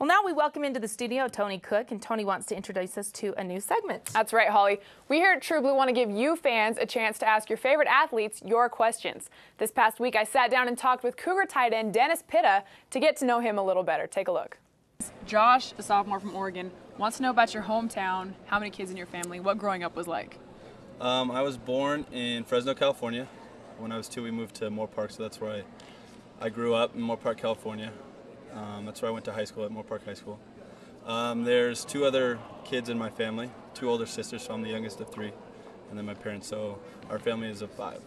Well, now we welcome into the studio Toni Cook, and Toni wants to introduce us to a new segment. That's right, Holly. We here at True Blue want to give you fans a chance to ask your favorite athletes your questions. This past week, I sat down and talked with Cougar tight end Dennis Pitta to get to know him a little better. Take a look. Josh, a sophomore from Oregon, wants to know about your hometown, how many kids in your family, what growing up was like. I was born in Fresno, California. When I was 2, we moved to Moore Park, so that's where I grew up in Moore Park, California. That's where I went to high school, at Moore Park High School. There's 2 other kids in my family, 2 older sisters, so I'm the youngest of 3, and then my parents, so our family is of 5.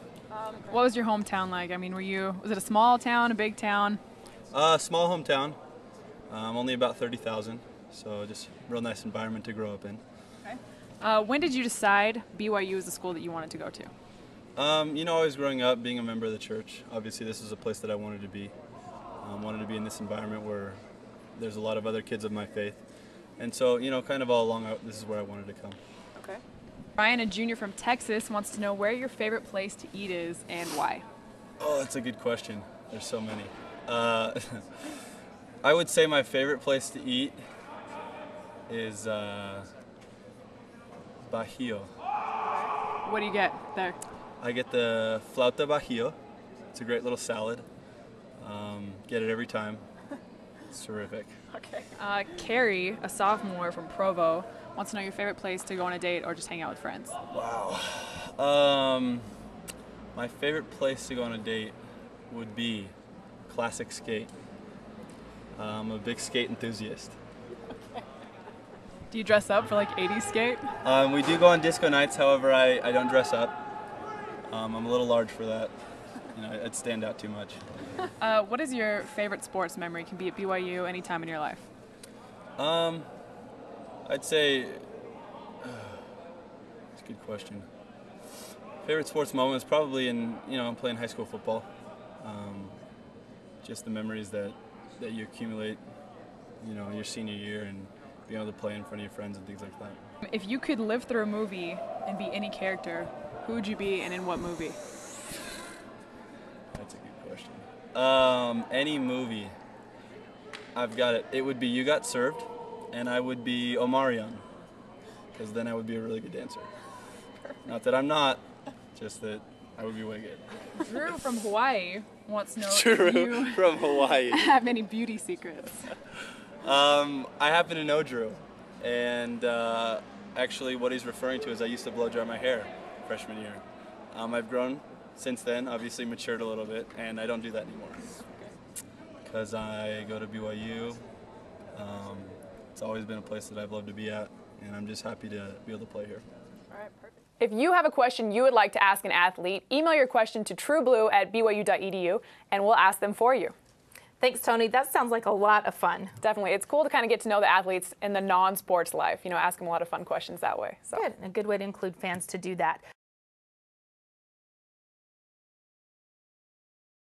What was your hometown like? I mean, was it a small town, a big town? Small hometown, only about 30,000, so just a real nice environment to grow up in. Okay. When did you decide BYU was the school that you wanted to go to? Always growing up, being a member of the church, obviously this is a place that I wanted to be. Wanted to be in this environment where there's a lot of other kids of my faith. And so, kind of all along, this is where I wanted to come. Okay. Ryan, a junior from Texas, wants to know where your favorite place to eat is and why. Oh, that's a good question. There's so many. I would say my favorite place to eat is Bajío. What do you get there? I get the flauta Bajío. It's a great little salad. Get it every time. It's terrific. Okay. Carrie, a sophomore from Provo, wants to know your favorite place to go on a date or just hang out with friends. Wow. My favorite place to go on a date would be classic skate. I'm a big skate enthusiast. Do you dress up for like 80s skate? We do go on disco nights, however I don't dress up. I'm a little large for that. I'd stand out too much. What is your favorite sports memory? It can be at BYU any time in your life. I'd say, it's a good question. Favorite sports moment is probably in, playing high school football. Just the memories that you accumulate, your senior year and being able to play in front of your friends and things like that. If you could live through a movie and be any character, who would you be and in what movie? That's a good question. Any movie, I've got it. It would be You Got Served, and I would be Omarion, because then I would be a really good dancer. Not that I'm not, just that I would be way good. Drew from Hawaii wants to know Drew if you from Hawaii have any beauty secrets. I happen to know Drew, and actually what he's referring to is I used to blow dry my hair freshman year. I've grown since then, obviously matured a little bit, and I don't do that anymore because I go to BYU. It's always been a place that I've loved to be at, and I'm just happy to be able to play here. All right, perfect. If you have a question you would like to ask an athlete, email your question to trueblue@byu.edu, and we'll ask them for you. Thanks, Toni. That sounds like a lot of fun. Definitely. It's cool to kind of get to know the athletes in the non-sports life. Ask them a lot of fun questions that way. So. Good. A good way to include fans to do that.